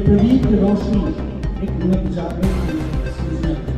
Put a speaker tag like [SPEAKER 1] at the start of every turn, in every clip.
[SPEAKER 1] प्रदीप की रोशनी एक नई जागरण की सूचना है।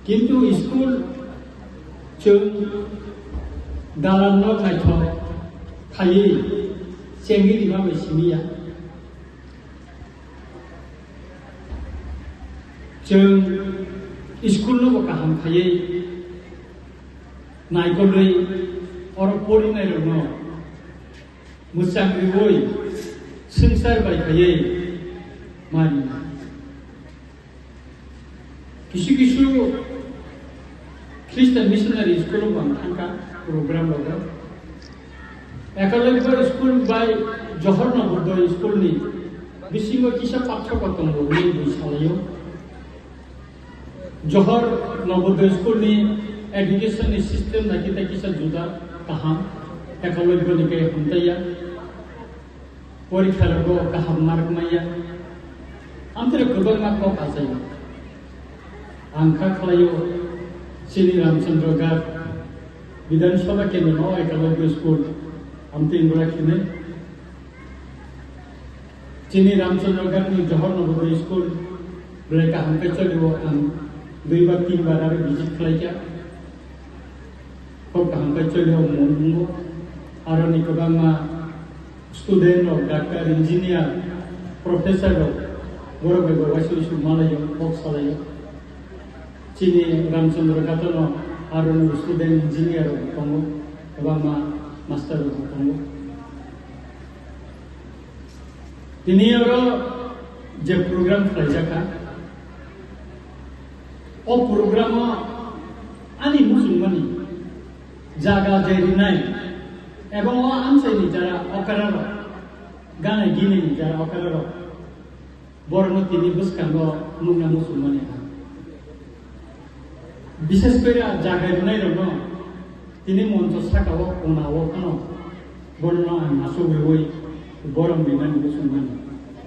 [SPEAKER 2] किंतु स्कूल जों दालांल' थायै सेंगिरि माबे सिमिया जों स्कूलल' गाहाम थायै नायगलै अर फरायनायल' मोजाङै संसारबाय थायै मानिया किसु Christian missionary school bang thangka program loga ekalaibar school by Johor Navodaya school ni bisingo kisa pathya katongo ni bisalayo Johor Navodaya school ni education system na kita kisa juda kaham ekalaibar ni kaya huntaya porikha lago kaham mark maya amtere kubang makko asayo angka kalayo Sini Ramchandra Gar Vidhan Sabha Kendra no Ekalaibor School Amte Indra Kine Sini Ramchandra Gar ni Johor Navodaya School mereka angka cakap an 2 bar 3 bar ada visit kelaya kau angka cakap mungu ada ni kabang student of doctor engineer professor of borok borok wasit Malayo Fox Malayo Sini Ramchandra Gatono Arun student engineer Kongo Obama master Kongo Ini oro je program kelajaka O program ani musulmani jaga jerinai ebong o ansai ni jara okararo gana gini ni jara okararo borno tini buskango nungna musulmani বিশেষ করে জায়গায় নাই রঙ তিনি মঞ্চ সাকাও কোনাও কানো বর্ণ নাচবে ওই গরম বিমান বসুমান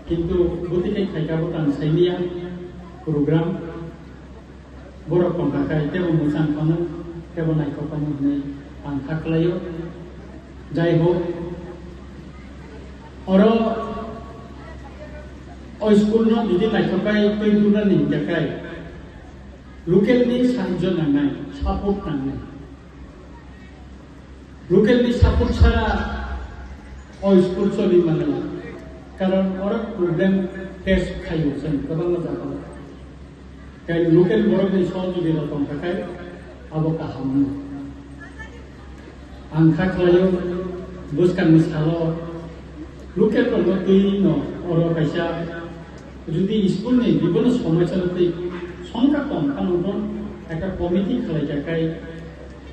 [SPEAKER 2] কিন্তু গতিকে খাইকাবো তান সাইনিয়া প্রোগ্রাম বড় কমকাকাই তেও মোজাং কানো তেও নাইকো কানো নেই আং থাকলাयो যাই হোক অর ওই স্কুল ন বিদি নাইকোকাই তৈদুনা নিজাকাই Local ni সাহায্য নাই সাপোর্ট নাই লোকাল ni সাপোর্ট ছাড়া ওই স্কুল চলি মানে কারণ ওরা প্রবলেম ফেস খাইছেন গোবাং জায়গা তাই লোকাল বড়দের সহযোগিতা কম থাকায় আবো কাহাম আংখা খালাयो বুসকান সালো লোকাল রঙ তুই ন ওর পয়সা যদি স্কুল নেই বিভিন্ন সমস্যাতে সংখ্যা কম কারণ একটা কমিটি খেলাই জায়গায়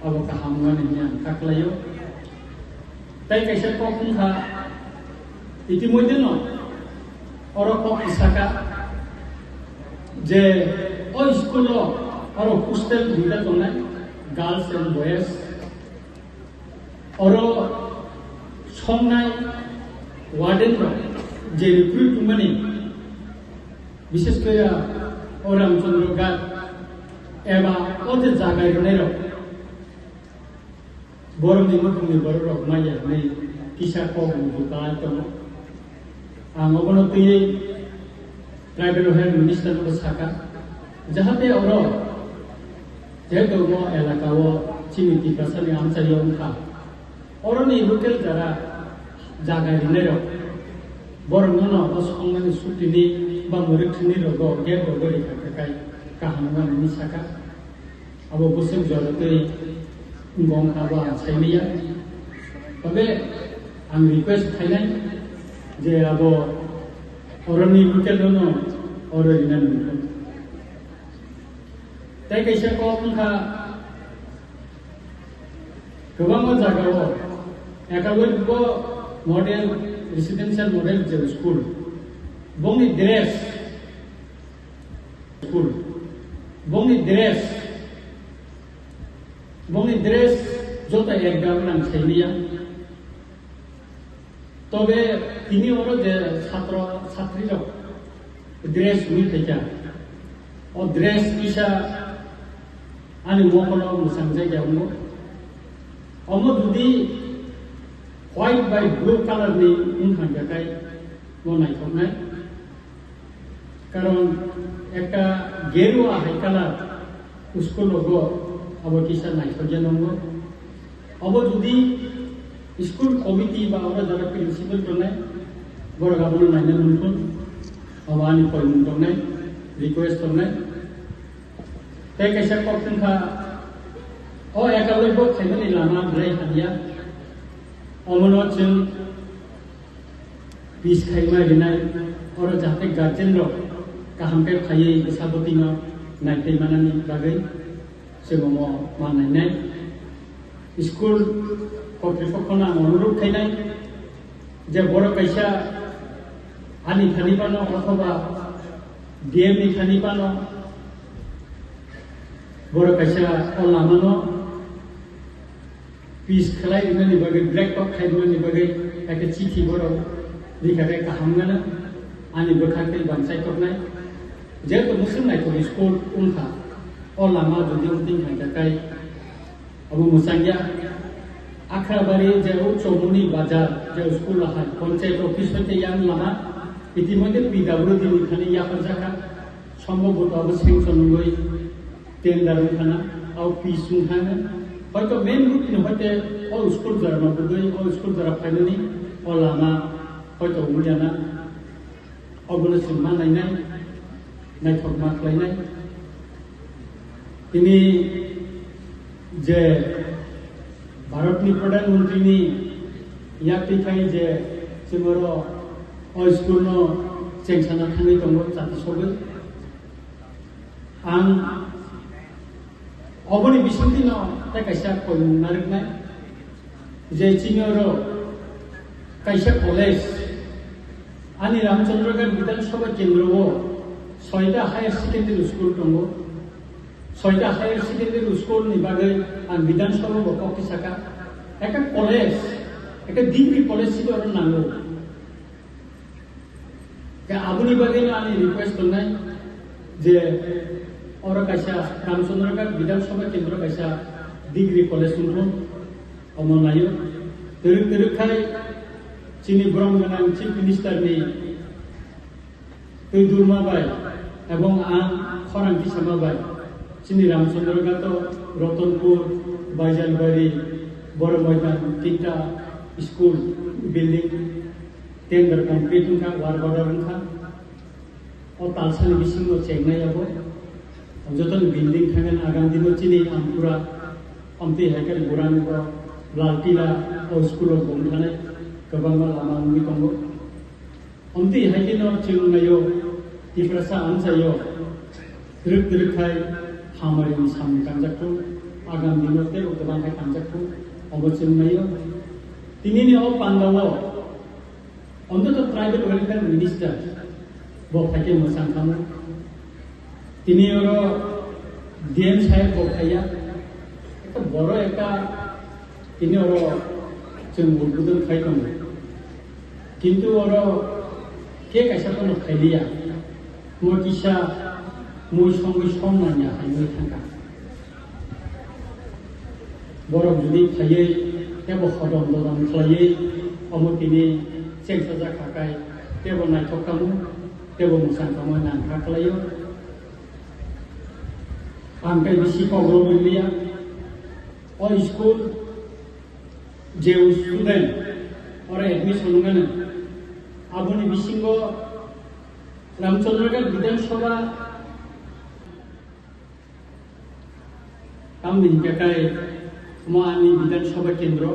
[SPEAKER 2] আবো কাহামগান আংখা খালাयो তাই কাইসা কখনখা ইতিমধ্যে ন ওর ইসাকা যে ওই স্কুল আর হোস্টেল দুইটা দোনাই গার্লস এন্ড বয়েজ और संनाय वार्डन जे रिक्रुटमेंट विशेष कर रामचंद्र गार एबा ओते जागायनाय boromni mukungni borok maya nei kisa ko buka to ang obono tui tribal health minister ko saka jahate oro jeto mo elaka wo chimiti pasani amsari onka oro ni local jara jaga rinero boromno osongmani sutini ba murikni rogo ge bogori kakai kahanwan ni saka abo busuk jorote ngong aba saimiya tabe ang request khainai je abo orani local no original tai kaisa ko kha gobang jagao ekaboi bo model residential model je school bongni dress school bongni dress jota ekdam nang saimiya তবে তিনি ওর যে ছাত্র ছাত্রীরা dress will থেকে ও dress কিসা আনি মহলো মুসাং জায়গায়াवनो অমো যদি white by blue কালারনি উনহাং জায়গায় নাইথকনাय কারণ একটা গেরুয়া হাই কালার স্কুল লগো আবো কিসা নাইথকে নঙ্গো অবো যদি स्कूल कमिटी बा और जरा प्रिंसिपल तोने बड़ गाबनो नायने मुनफुन अवानी पयमुन तोने रिक्वेस्ट तोने ते कैसा कपन का ओ एकाबै बो खायनि लामा ब्रै हादिया अमनो जों बिस खायमा दिनाय और जाहाथे गार्जेन रो गाहामके खायै साबतिनो नायथै मानानि बागै जोङो मानायनाय स्कूल কর্তৃপক্ষনা অনুরোধ খাইনাই যে বড় কাইসা আনি খানিবানো অথবা ডিএম নি খানিবানো বড় কাইসা অলামানো পিস খেলাই ইনানি বাগে ব্ল্যাক টপ খাইনানি বাগে একটা চিঠি বড় লিখাকে কাহামগানা আনি বখাকে বানসাই করনাই যেহেতু মুসলিম নাইতো স্কুল উনখা অলামা যদি উনতিং খাইকাকাই अबो मुसांगिया आखराबारी जेव चौमुनी बाजार जेव स्कूल है पंचायत ऑफिस होते यान लामा इतिमध्ये पीडब्ल्यूडी निखाने या जाका सम्भवत अब सेंक्शन गई टेंडर खाना और फीस खाना हयतो मेन रूट होते ओ स्कूल जरा मबुदै ओ स्कूल जरा फाइनली ओ लामा हयतो मुलियाना अबनो सिमा नायनाय नायथक मा खालायनाय तिनि जे भारतनि प्रधानमंत्री या फैखाय जे जोङो स्कुलनो जेंसाना थाङै दङ जातिसबै आं अबनि बिसंदिनो कायसा नारनाय जे चिनियर कायसा कलेज आनि रामचंद्रगढ़ विधानसभा केन्द्रआव 6टा हायर सेकेंडारि स्कुल दङ 6टा हायर सेकेंडारि स्कुलनि बागै आं विधानसभा बकि साका একটা कलेज একটা ডিগ্রি कलेज सिदर नांगौ दा आबुनि बागै आंनि रिक्वेस्ट दंनाय जे और कायसा रामचंद्रगढ़ विधानसभा केन्द्र कायसा डिग्री कलेज उनथुन अमनायो दोरोखाय जोंनि ब्रह्मगोनां चिफ मिनिस्टारनि दैदुरमाबाय এবং आं खरांथि सामाबाय जोंनि रामचंद्रगढ़ रतनपुर बाइजालबारि बड़ मैदान 3टा स्कूल बिल्डिंग टेंडर कमप्लीट उनका वार बॉर्डर उनका और तालसानि बिसिंगो चेंगनायाबो जतन बिल्डिंग थांगोन आगामी दिनाव चिनि आमपुरा अमति हाइकेल बुरानगो लालटिला और स्कूलाव गंथानाय गोबां लामा नुनि दङ अमति हाइकेलाव जोंनायो दिफ्रासा आनसायो दोरोखाय हामारिनि सामनि थांजाखौ आगामी दिनाव ते गोबांहाय थांजाखौ अबचननायो दिनैनि अ पान्डाव अन्तत ट्राइबल वेलफेयर मिनिस्टार बखायके मोजां खालामो दिनै आरो डीएम साहेब बखाया एक बड़ एक दिनै आरो जों उद्बोधन खाय दङ किन्तु आरो के कायसाखौ खायलिया मकिसा मुइ संगै सम नाया हायनो थांगा बरफ जुदि थायै तेबो खदम ददम खालायै अमुतिनि सेंसा जाखाखाय तेबो नायथ'खामु तेबो मुसांखामु नांखा खालायो आमफ्राय बिसि पावलो गोलैया अ स्कुल जेउ स्टुडेन्ट और एडमिशन गनो आबुनि बिसिंग रामचंद्रगढ़ विधानसभा कामनि थाखाय मानि विधानसभा केन्द्र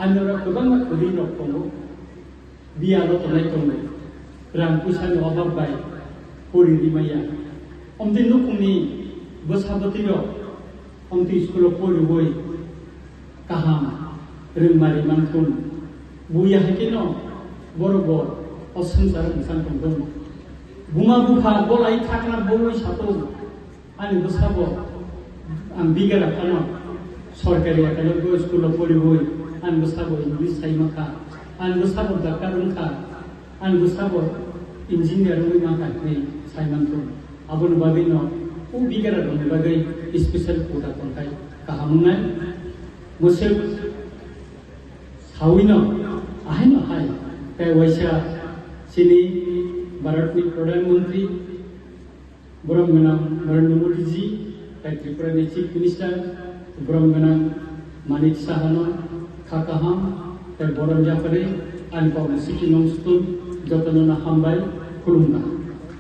[SPEAKER 2] आंनोरा गोबां खुदि दङ बियालो थानाय दङ रां फैसानि अभाब बाय परिरि माया अमदि नुखुंनि बोसाबतिल अमदि स्कुलाव फरिबोय काहाम रोंमारि मानखुन बुया हेकेन बरग असंसार इंसान दं बुमा बुफा गलाई थाकना बय सातो आंनि बोसाबो आं बिगारा खानो सरकारि आखाइयाव स्कुलाव फरिबोय आं बोसाबो इंलिस साइमाखा आं बोसाबो डाक्टार रोंखा आं बोसाबो इन्जिनियार रोंमाखा नै साइमानखौ आबुन बागैनो उ बिगारा दं बागै स्पेशल कोटा खन्थाइ गाहामनाय मोसे साविनो आहाय नहाय बे वैसा सिनि भारतनि प्रधानमंत्री ब्रह्मगोनां नरेंद्र मोदी जी त्रिपुरानि चीफ मिनिस्टार ब्रह्मगोनां मानिक साहानो खाकाहाम बरम जाफारि आनपाव सिकिं सुतुन जतनना हामबाय खुलुमबाय।